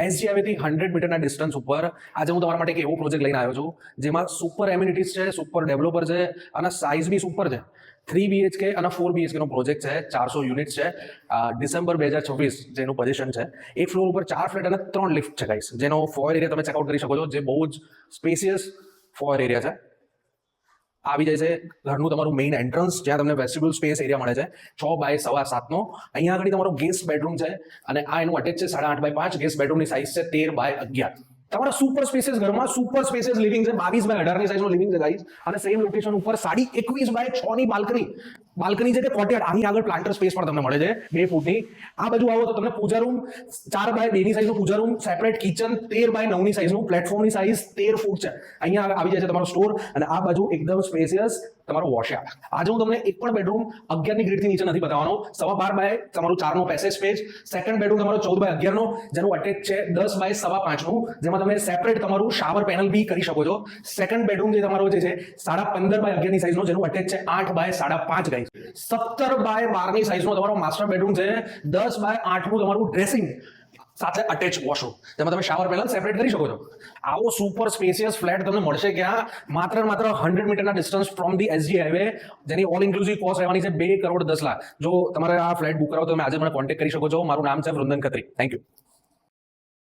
SG હાઈવેથી 100 મીટરના distance ઉપર આજે હું તમારા માટે એક એવો પ્રોજેક્ટ લઈને આવ્યો છું જેમાં સુપર એમ્યુનિટીઝ છે, સુપર ડેવલપર છે અને સાઇઝ બી સુપર છે. 3 BHK અને 4 BHK નો પ્રોજેક્ટ છે. 400 યુનિટ છે. ડિસેમ્બર 2026 જેનું પોઝિશન છે. એક ફ્લોર ઉપર 4 ફ્લેટ અને 3 લિફ્ટ છે ગાઈસ, જેનો ફોયર એરિયા તમે ચેકઆઉટ કરી શકો છો, જે બહુ જ સ્પેસિયસ ફોયર એરિયા છે. આવી જાય છે ઘરનું તમારું મેઇન એન્ટ્રન્સ, જ્યાં તમને વેસ્ટિબ્યુલ સ્પેસ એરિયા મળે છે 6 બાય 7.25 નો. અહીંયા આગળ તમારો ગેસ્ટ બેડરૂમ છે અને આ એનું અટેચ છે 8.5 બાય 5. ગેસ્ટ બેડરૂમની સાઇઝ છે 13 બાય 11. તમારા સુપર સ્પેસિયસ ઘરમાં સુપર સ્પેસિયસ લિવિંગ છે. 22 બાય 18 ની સાઇઝનું લિવિંગ છે ગાઈસ, અને સેમ લોકેશન ઉપર 21 બાય 6 ની બાલ્કની છે કે કોર્ટયાર્ડ. આની આગળ પ્લાન્ટર સ્પેસ પણ તમને મળે છે 2 ફૂટની. આ બાજુ આવો તો તમને પૂજા રૂમ 4 બાય 2 ની સાઇઝનું પૂજા રૂમ, સેપરેટ કિચન 13 બાય 9 ની સાઇઝનું, પ્લેટફોર્મની સાઇઝ 13 ફૂટ છે. અહીંયા આવી જાય છે તમારો સ્ટોર, અને આ બાજુ એકદમ સ્પેસિયસ તમારો વોશયાર્ડ. આજે હું તમને એક પણ બેડરૂમ 11 ની ગ્રીડથી નીચે નથી બતાવવાનો. 12.5 બાય તમારું 4 નો પેસેજ સ્પેસ. સેકન્ડ બેડરૂમ તમારો 14 બાય 11 નો, જેનું અટેચ છે 10 બાય 5.5 નું, જેમાં તમે સેપરેટ તમારું શાવર પેનલ બી કરી શકો છો. સેકન્ડ બેડરૂમ જે તમારો જે છે 15.5 બાય 11 ની સાઇઝનો, જેનું અટેચ છે 8 બાય 5.5 ગાઈસ. 17 બાય 12 ની સાઇઝનો તમારો માસ્ટર બેડરૂમ છે. 10 બાય 8 નું તમારું ડ્રેસિંગ સાથે અટેચ વોશરૂમ, જેમાં તમે શાવર પેનલ સેપરેટ કરી શકો છો. આવો સુપર સ્પેસિયસ ફ્લેટ તમને મળશે ક્યાં? માત્ર 100 મીટરના distance from the SG highway, જેની ઓલ ઇન્ક્લુઝિવ કોસ્ટ રહેવાની છે 2 કરોડ 10 લાખ. જો તમારે આ ફ્લેટ બુક કરાવો તો તમે આજે મને કોન્ટેક્ટ કરી શકો છો. મારું નામ છે વૃંદન ખત્રી. Thank you.